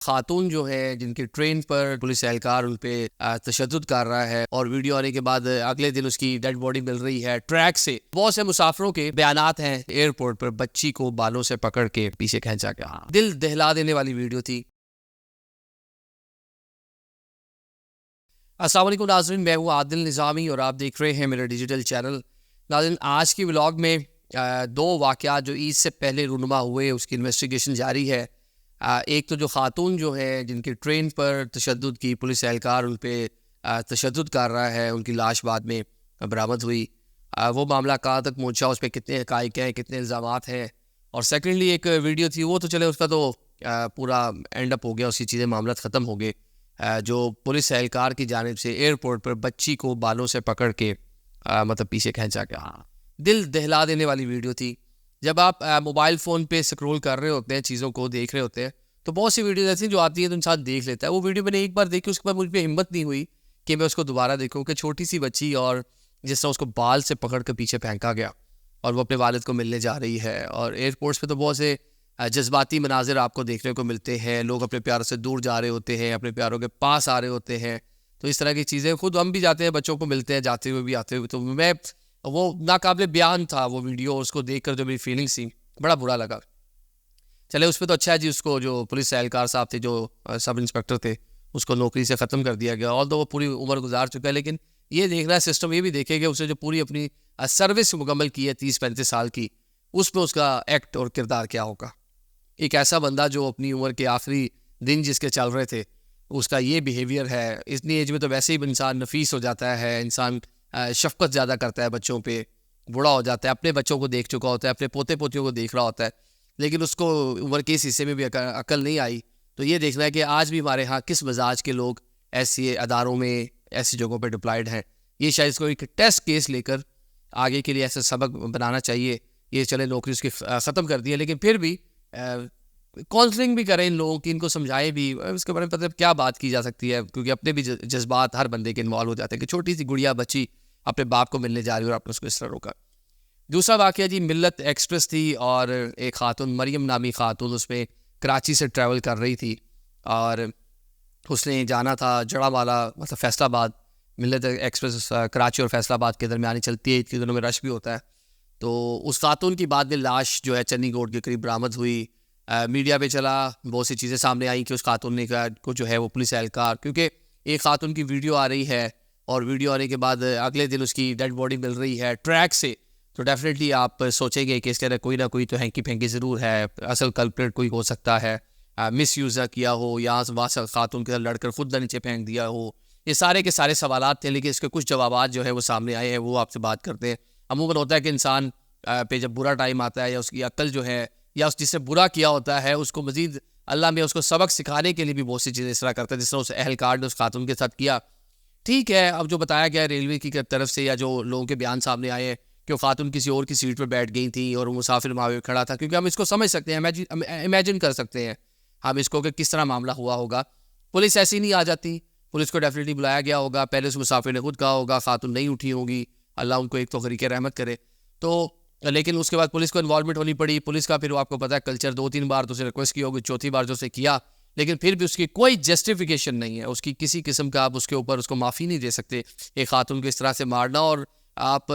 خاتون جو ہے جن کے ٹرین پر پولیس اہلکار ان پہ تشدد کر رہا ہے اور ویڈیو آنے کے بعد اگلے دن اس کی ڈیڈ باڈی مل رہی ہے ٹریک سے. بہت سے مسافروں کے بیانات ہیں ایئرپورٹ پر بچی کو بالوں سے پکڑ کے پیچھے کھینچا گیا. دل دہلا دینے والی ویڈیو تھی. السلام علیکم ناظرین، میں ہوں عادل نظامی اور آپ دیکھ رہے ہیں میرا ڈیجیٹل چینل. ناظرین، آج کی ولاگ میں دو واقعات جو عید سے پہلے رونما ہوئے اس کی انویسٹیگیشن جاری ہے. ایک تو جو خاتون جو ہے جن کے ٹرین پر تشدد کی پولیس اہلکار ان پہ تشدد کر رہا ہے، ان کی لاش بعد میں برآمد ہوئی. وہ معاملہ کہاں تک پہنچا، اس پہ کتنے حقائق ہیں، کتنے الزامات ہیں. اور سیکنڈلی ایک ویڈیو تھی، وہ تو چلے اس کا تو پورا اینڈ اپ ہو گیا، اسی چیزیں معاملات ختم ہو گئے. جو پولیس اہلکار کی جانب سے ایئرپورٹ پر بچی کو بالوں سے پکڑ کے مطلب پیچھے کھینچا گیا. دل دہلا دینے والی ویڈیو تھی. جب آپ موبائل فون پہ سکرول کر رہے ہوتے ہیں، چیزوں کو دیکھ رہے ہوتے ہیں، تو بہت سی ویڈیوز ایسی ہیں جو آتی ہیں تو انسان دیکھ لیتا ہے. وہ ویڈیو میں نے ایک بار دیکھی، اس کے بعد مجھ پہ ہمت نہیں ہوئی کہ میں اس کو دوبارہ دیکھوں. کہ چھوٹی سی بچی اور جس طرح اس کو بال سے پکڑ کر پیچھے پھینکا گیا اور وہ اپنے والد کو ملنے جا رہی ہے. اور ایئرپورٹس پہ تو بہت سے جذباتی مناظر آپ کو دیکھنے کو ملتے ہیں. لوگ اپنے پیاروں سے دور جا رہے ہوتے ہیں، اپنے پیاروں کے پاس آ رہے ہوتے ہیں. تو اس طرح کی چیزیں خود ہم بھی جاتے ہیں، بچوں کو ملتے ہیں، جاتے ہوئے بھی آتے ہوئے. تو میں وہ ناقابل بیان تھا وہ ویڈیو، اس کو دیکھ کر جو میری فیلنگس تھی بڑا برا لگا. چلے اس پہ تو اچھا ہے جی، اس کو جو پولیس اہلکار صاحب تھے، جو سب انسپکٹر تھے، اس کو نوکری سے ختم کر دیا گیا. اور وہ پوری عمر گزار چکا ہے. لیکن یہ دیکھنا ہے سسٹم یہ بھی دیکھے گا، اسے جو پوری اپنی سروس مکمل کی ہے 30-35 سال کی، اس پہ اس کا ایکٹ اور کردار کیا ہوگا. ایک ایسا بندہ جو اپنی عمر کے آخری دن جس کے چل رہے تھے، اس کا یہ بیہیویئر ہے. اتنی ایج میں تو ویسے ہی انسان نفیس ہو جاتا ہے، انسان شفقت زیادہ کرتا ہے بچوں پہ، بوڑھا ہو جاتا ہے، اپنے بچوں کو دیکھ چکا ہوتا ہے، اپنے پوتے پوتیوں کو دیکھ رہا ہوتا ہے، لیکن اس کو عمر کے اس حصے میں بھی عقل نہیں آئی. تو یہ دیکھنا ہے کہ آج بھی ہمارے ہاں کس مزاج کے لوگ ایسی اداروں میں، ایسی جگہوں پہ ڈپلائڈ ہیں. یہ شاید اس کو ایک ٹیسٹ کیس لے کر آگے کے لیے ایسا سبق بنانا چاہیے. یہ چلے نوکری اس کی ختم کر دی ہے، لیکن پھر بھی کاؤنسلنگ بھی کریں ان لوگوں کی، ان کو سمجھائے بھی اس کے بارے میں. مطلب کیا بات کی جا سکتی ہے، کیونکہ اپنے بھی جذبات ہر بندے کے انوالو ہو جاتے ہیں. کہ چھوٹی سی گڑیا بچی اپنے باپ کو ملنے جا رہی ہے اور آپ نے اس کو اس طرح روکا. دوسرا واقعہ جی ملت ایکسپریس تھی، اور ایک خاتون مریم نامی خاتون اس میں کراچی سے ٹریول کر رہی تھی، اور اس نے جانا تھا جڑا والا، مطلب فیصل آباد. ملت ایکسپریس کراچی اور فیصل آباد کے درمیانی چلتی ہے، عید کے دنوں میں رش بھی ہوتا ہے. تو اس خاتون کی بعد میں لاش جو ہے چنی گوٹ کے قریب برآمد ہوئی. میڈیا پہ چلا، بہت سی چیزیں سامنے آئیں کہ اس خاتون نے کو جو ہے وہ پولیس اہلکار، کیونکہ ایک خاتون کی ویڈیو آ رہی ہے اور ویڈیو آنے کے بعد اگلے دن اس کی ڈیڈ باڈی مل رہی ہے ٹریک سے، تو ڈیفینیٹلی آپ سوچیں گے کہ اس کے اندر کوئی نہ کوئی تو ہینکی پھینکی ضرور ہے. اصل کلپریٹ کوئی ہو سکتا ہے، مس یوز کیا ہو، یہاں سے وہاں سے خاتون کے ساتھ لڑ کر خود نہ نیچے پھینک دیا ہو. یہ سارے کے سارے سوالات تھے، لیکن اس کے کچھ جوابات جو ہے وہ سامنے آئے ہیں، وہ آپ سے بات کرتے ہیں. عموماً ہوتا ہے کہ انسان پہ جب برا ٹائم آتا ہے، یا اس کی عقل جو ہے، یا اس جس سے برا کیا ہوتا ہے، اس کو مزید اللہ میں اس کو سبق سکھانے کے لیے بھی بہت سی چیزیں اس طرح کرتا ہے، جس طرح اس اہلکار نے اس خاتون کے ساتھ کیا. ٹھیک ہے، اب جو بتایا گیا ہے ریلوے کی طرف سے، یا جو لوگوں کے بیان سامنے آئے ہیں کہ وہ خاتون کسی اور کی سیٹ پہ بیٹھ گئی تھی اور وہ مسافر وہاں پہ کھڑا تھا، کیونکہ ہم اس کو سمجھ سکتے ہیں، امیجن کر سکتے ہیں ہم اس کو کہ کس طرح معاملہ ہوا ہوگا. پولیس ایسی نہیں آ جاتی، پولیس کو ڈیفینیٹلی بلایا گیا ہوگا. پہلے اس مسافر نے خود کہا ہوگا، خاتون نہیں اٹھی ہوگی، اللہ ان کو ایک تو غریق رحمت کرے. تو لیکن اس کے بعد پولیس کو انوالومنٹ ہونی پڑی. پولیس کا پھر آپ کو پتہ ہے کلچر، 2-3 بار تو اسے ریکویسٹ کی ہوگی، چوتھی بار جو اسے کیا، لیکن پھر بھی اس کی کوئی جسٹیفیکیشن نہیں ہے. اس کی کسی قسم کا آپ اس کے اوپر اس کو معافی نہیں دے سکتے. ایک خاتون کو اس طرح سے مارنا، اور آپ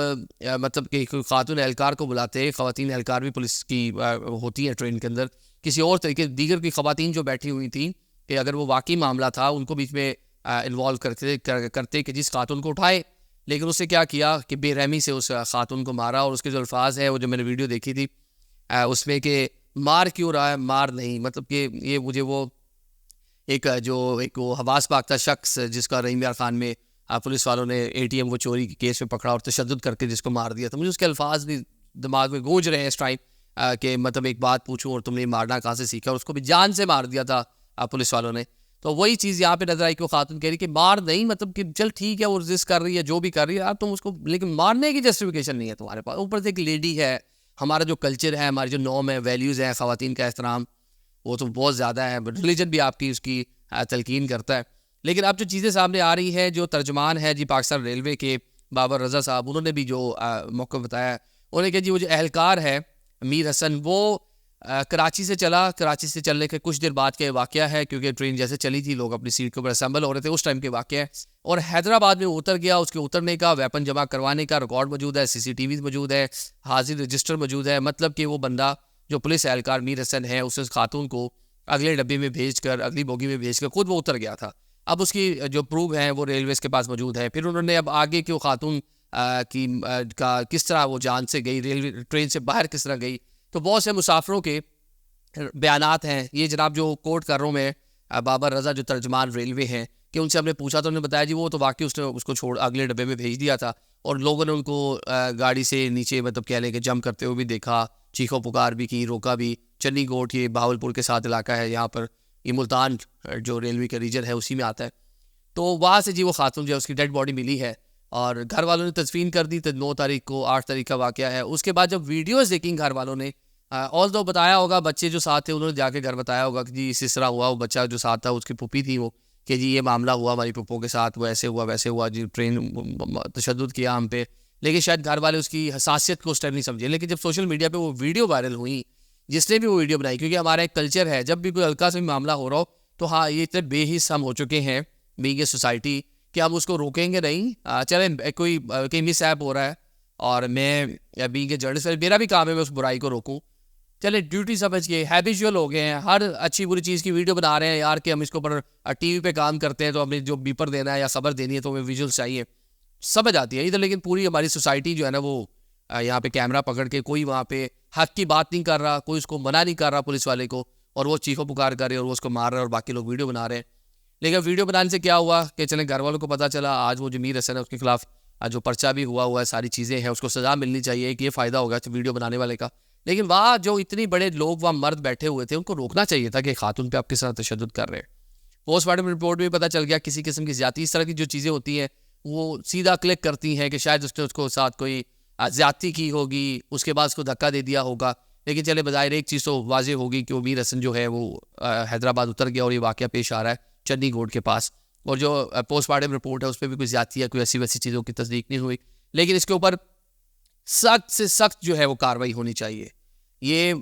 مطلب کہ خاتون اہلکار کو بلاتے ہیں. خواتین اہلکار بھی پولیس کی ہوتی ہیں ٹرین کے اندر. کسی اور طریقے دیگر کی خواتین جو بیٹھی ہوئی تھیں کہ اگر وہ واقعی معاملہ تھا ان کو بیچ میں انوالو کرتے کہ جس خاتون کو اٹھائے. لیکن اس نے کیا کیا کہ بے رحمی سے اس خاتون کو مارا. اور اس کے جو الفاظ ہیں، وہ جو میں نے ویڈیو دیکھی تھی اس میں کہ مار کیوں رہا ہے، مار نہیں. مطلب کہ یہ مجھے وہ ایک وہ حواس پاختہ شخص جس کا رحیم یار خان میں پولیس والوں نے ATM وہ چوری کے کیس میں پکڑا اور تشدد کر کے جس کو مار دیا تھا، مجھے اس کے الفاظ بھی دماغ میں گونج رہے ہیں اس ٹائم کہ مطلب ایک بات پوچھوں اور تم نے مارنا کہاں سے سیکھا. اور اس کو بھی جان سے مار دیا تھا پولیس والوں نے. تو وہی چیز یہاں پہ نظر آئی کہ وہ خاتون کہہ رہی کہ مار نہیں، مطلب کہ چل ٹھیک ہے وہ ریزسٹ کر رہی ہے، جو بھی کر رہی ہے یار تم اس کو، لیکن مارنے کی جسٹیفیکیشن نہیں ہے تمہارے پاس. اوپر سے ایک لیڈی ہے، ہمارا جو کلچر ہے، ہماری جو نارم ہے، ویلیوز ہیں، خواتین کا احترام وہ تو بہت زیادہ ہے. ریلیجن بھی آپ کی اس کی تلقین کرتا ہے. لیکن اب جو چیزیں سامنے آ رہی ہیں، جو ترجمان ہے جی پاکستان ریلوے کے بابر رضا صاحب، انہوں نے بھی جو موقع بتایا، انہوں نے کہا جی وہ جو اہلکار ہے میر حسن، وہ کراچی سے چلنے کے کچھ دیر بعد کا یہ واقعہ ہے، کیونکہ ٹرین جیسے چلی تھی لوگ اپنی سیٹ کے اوپر اسمبل ہو رہے تھے، اس ٹائم کے واقعہ ہے. اور حیدرآباد میں اتر گیا، اس کے اترنے کا، ویپن جمع کروانے کا ریکارڈ موجود ہے، CCTV موجود ہے، حاضر رجسٹر موجود ہے. مطلب کہ وہ بندہ جو پولیس اہلکار میر حسن ہے، اس خاتون کو اگلے ڈبے میں بھیج کر، اگلی بوگی میں بھیج کر خود وہ اتر گیا تھا. اب اس کی جو پروف ہیں وہ ریلویز کے پاس موجود ہے. پھر انہوں نے اب آگے کہ وہ خاتون کا کس طرح وہ جان سے گئی، ریلوے ٹرین سے باہر کس طرح گئی، تو بہت سے مسافروں کے بیانات ہیں. یہ جناب جو کوٹ کر رہا ہوں میں، بابر رضا جو ترجمان ریلوے ہیں، کہ ان سے ہم نے پوچھا تو انہوں نے بتایا جی وہ تو واقعی اس نے اس کو چھوڑ اگلے ڈبے میں بھیج دیا تھا، اور لوگوں نے ان کو گاڑی سے نیچے مطلب کہہ لیں کہ جمپ کرتے ہوئے بھی دیکھا، چیخو پکار بھی کی، روکا بھی. چنی گوٹ یہ بہاولپور کے ساتھ علاقہ ہے، یہاں پر یہ ملتان جو ریلوے کا ریجن ہے اسی میں آتا ہے. تو وہاں سے جی وہ خاتون جو ہے اس کی ڈیڈ باڈی ملی ہے، اور گھر والوں نے تدفین کر دی. 9 تاریخ کو، 8 تاریخ کا واقعہ ہے. اس کے بعد جب ویڈیوز دیکھیں گھر والوں نے، تو بتایا ہوگا بچے جو ساتھ تھے انہوں نے جا کے گھر بتایا ہوگا کہ جی اس طرح ہوا. وہ بچہ جو ساتھ تھا اس کی پھوپھی تھی وہ، کہ جی یہ معاملہ ہوا ہماری پھوپھوں کے ساتھ، وہ ایسے ہوا ویسے ہوا جی، ٹرین تشدد کیا ہم پہ. لیکن شاید گھر والے اس کی حساسیت کو اس ٹائم نہیں سمجھے. لیکن جب سوشل میڈیا پہ وہ ویڈیو وائرل ہوئی، جس نے بھی وہ ویڈیو بنائی، کیونکہ ہمارا ایک کلچر ہے جب بھی کوئی ہلکا سا بھی معاملہ ہو رہا ہو تو ہاں یہ اتنے بے حس ہم ہو چکے ہیں بینگ اے سوسائٹی کہ ہم اس کو روکیں گے نہیں. چلیں کوئی کہیں مس ایپ ہو رہا ہے اور میں بینگ اے جرنلسٹ میرا بھی کام ہے میں اس برائی کو روکوں. چلے ڈیوٹی سمجھ کے ہیبیچول ہو گئے ہیں، ہر اچھی بری چیز کی ویڈیو بنا رہے ہیں یار کہ ہم اس کے اوپر ٹی وی پہ کام کرتے ہیں تو ہمیں جو بیپر دینا ہے یا خبر دینی ہے تو ہمیں ویژولس چاہیے، سمجھ آتی ہے ادھر. لیکن پوری ہماری سوسائٹی جو ہے نا وہ یہاں پہ کیمرہ پکڑ کے کوئی وہاں پہ حق کی بات نہیں کر رہا، کوئی اس کو منع نہیں کر رہا پولیس والے کو، اور وہ چیخو پکار کر رہے اور وہ اس کو مار رہے اور باقی لوگ ویڈیو بنا رہے ہیں. لیکن ویڈیو بنانے سے کیا ہوا کہ چلیں گھر والوں کو پتہ چلا، آج وہ جو میر حسن ہے اس کے خلاف جو پرچہ بھی ہوا ہے، ساری چیزیں ہیں، اس کو سزا ملنی چاہیے کہ یہ فائدہ ہوگا ویڈیو بنانے والے کا. لیکن وہاں جو اتنی بڑے لوگ وہاں مرد بیٹھے ہوئے تھے ان کو روکنا چاہیے تھا کہ خاتون پہ آپ کس طرح تشدد کر رہے ہیں. پوسٹ مارٹم رپورٹ میں پتہ چل گیا کسی قسم کی زیادتی، اس طرح کی جو چیزیں ہوتی ہیں وہ سیدھا کلک کرتی ہیں کہ شاید اس نے اس کو ساتھ کوئی زیادتی کی ہوگی، اس کے بعد اس کو دھکا دے دیا ہوگا. لیکن چلے بظاہر ایک چیز تو واضح ہوگی کہ وہ میر حسن جو ہے وہ حیدرآباد اتر گیا اور یہ واقعہ پیش آ رہا ہے چنی گوٹ کے پاس. اور جو پوسٹ مارٹم رپورٹ ہے اس پہ بھی کوئی زیادتی ہے، کوئی ایسی ویسی چیزوں کی تصدیق نہیں ہوئی. لیکن اس کے اوپر سخت سے سخت جو ہے وہ کارروائی ہونی چاہیے. یہ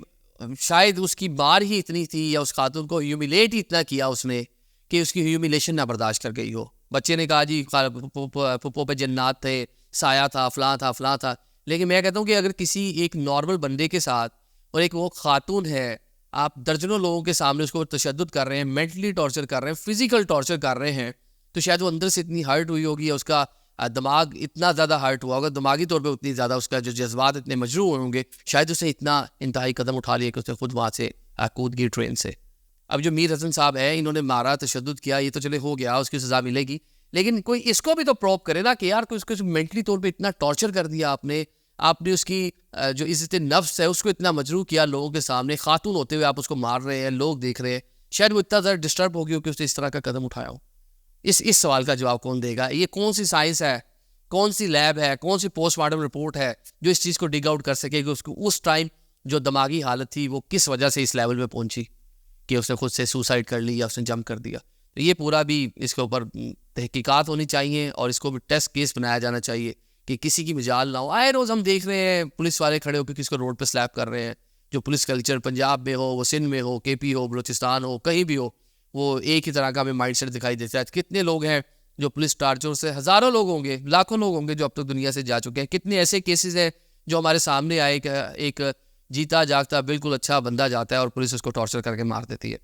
شاید اس کی مار ہی اتنی تھی یا اس خاتون کو ہیومیلیٹ ہی اتنا کیا اس نے کہ اس کی ہیومیلیشن نہ برداشت کر گئی ہو. بچے نے کہا جی پھپھو پہ جنات تھے، سایہ تھا، فلاں تھا فلاں تھا. لیکن میں کہتا ہوں کہ اگر کسی ایک نارمل بندے کے ساتھ، اور ایک وہ خاتون ہے، آپ درجنوں لوگوں کے سامنے اس کو تشدد کر رہے ہیں، مینٹلی ٹارچر کر رہے ہیں، فزیکل ٹارچر کر رہے ہیں، تو شاید وہ اندر سے اتنی ہرٹ ہوئی ہوگی یا اس کا دماغ اتنا زیادہ ہرٹ ہوا ہوگا، دماغی طور پہ اتنی زیادہ اس کا جو جذبات اتنے مجروح ہوئے ہوں گے، شاید اس نے اتنا انتہائی قدم اٹھا لیا کہ اس نے خود وہاں سے کود گئی ٹرین سے. اب جو میر حسن صاحب ہے انہوں نے مارا، تشدد کیا، یہ تو چلے ہو گیا، اس کی سزا ملے گی. لیکن کوئی اس کو بھی تو پروو کرے نا کہ یار اس کو مینٹلی طور پہ اتنا ٹارچر کر دیا آپ نے اس کی جو عزت نفس ہے اس کو اتنا مجروح کیا لوگوں کے سامنے، خاتون ہوتے ہوئے آپ اس کو مار رہے ہیں، لوگ دیکھ رہے ہیں. شاید وہ اتنا زیادہ ڈسٹرب ہو گیا کہ اس نے اس طرح کا قدم اٹھایا ہو. اس سوال کا جواب کون دے گا؟ یہ کون سی سائنس ہے، کون سی لیب ہے، کون سی پوسٹ مارٹم رپورٹ ہے جو اس چیز کو ڈگ آؤٹ کر سکے کہ اس کو اس ٹائم جو دماغی حالت تھی وہ کس وجہ سے اس لیول پہ پہنچی کہ اس نے خود سے سوسائڈ کر لی یا اس نے جمپ کر دیا. تو یہ پورا بھی اس کے اوپر تحقیقات ہونی چاہیے اور اس کو بھی ٹیسٹ کیس بنایا جانا چاہیے کہ کسی کی مجال نہ ہو. آئے روز ہم دیکھ رہے ہیں پولیس والے کھڑے ہو کے کس کو روڈ پہ سلیپ کر رہے ہیں. جو پولیس کلچر پنجاب میں ہو، وہ سندھ میں ہو، KP ہو، بلوچستان ہو، کہیں بھی ہو، وہ ایک ہی طرح کا ہمیں مائنڈ سیٹ دکھائی دیتا ہے. کتنے لوگ ہیں جو پولیس ٹارچر سے، ہزاروں لوگ ہوں گے، لاکھوں لوگ ہوں گے جو اب تک دنیا سے جا چکے ہیں. کتنے ایسے کیسز ہیں جو ہمارے سامنے آئے کہ ایک جیتا جاگتا بالکل اچھا بندہ جاتا ہے اور پولیس اس کو ٹارچر کر کے مار دیتی ہے.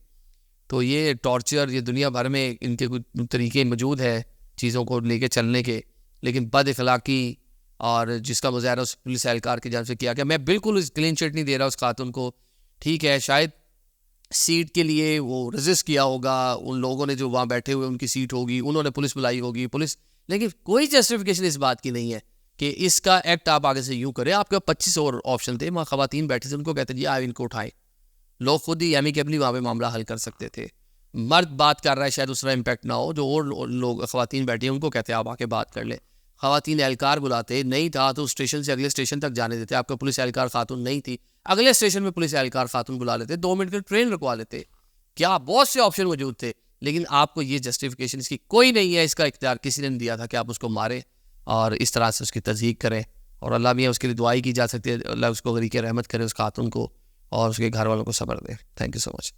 تو یہ ٹارچر، یہ دنیا بھر میں ان کے کچھ طریقے موجود ہے چیزوں کو لے کے چلنے کے، لیکن بد اخلاقی اور جس کا مظاہرہ اس پولیس اہلکار کی جانب سے کیا گیا. میں بالکل اس کلین چٹ نہیں دے رہا اس خاتون کو، ٹھیک ہے شاید سیٹ کے لیے وہ رجسٹ کیا ہوگا، ان لوگوں نے جو وہاں بیٹھے ہوئے ان کی سیٹ ہوگی، انہوں نے پولیس بلائی ہوگی، پولیس، لیکن کوئی جسٹیفیکیشن اس بات کی نہیں ہے کہ اس کا ایکٹ آپ آگے سے یوں کریں. آپ کے 25 اور آپشن تھے، وہاں خواتین بیٹھے تھے، ان کو کہتے جی آپ ان کو اٹھائیں. لوگ خود ہی ایمیکیبلی وہاں پہ معاملہ حل کر سکتے تھے. مرد بات کر رہا ہے شاید اس طرح امپیکٹ نہ ہو، جو اور لوگ خواتین بیٹھی ہیں ان کو کہتے ہیں آپ آ کے بات کر لیں. خواتین اہلکار بلاتے نہیں تھا تو اسٹیشن سے اگلے اسٹیشن تک جانے دیتے. آپ کا پولیس اہلکار خاتون نہیں تھی، اگلے اسٹیشن میں پولیس اہلکار خاتون بلا لیتے، 2 منٹ کی ٹرین رکوا لیتے. کیا بہت سے آپشن موجود تھے، لیکن آپ کو یہ جسٹیفیکیشن اس کی کوئی نہیں ہے. اس کا اختیار کسی نے نہیں دیا تھا کہ آپ اس کو ماریں اور اس طرح سے اس کی تصدیق کریں. اور اللہ میاں اس کے لیے دعائی کی جا سکتی ہے، اللہ اس کو غریق رحمت کرے اس خاتون کو، اور اس کے گھر والوں کو صبر دے. Thank you so much.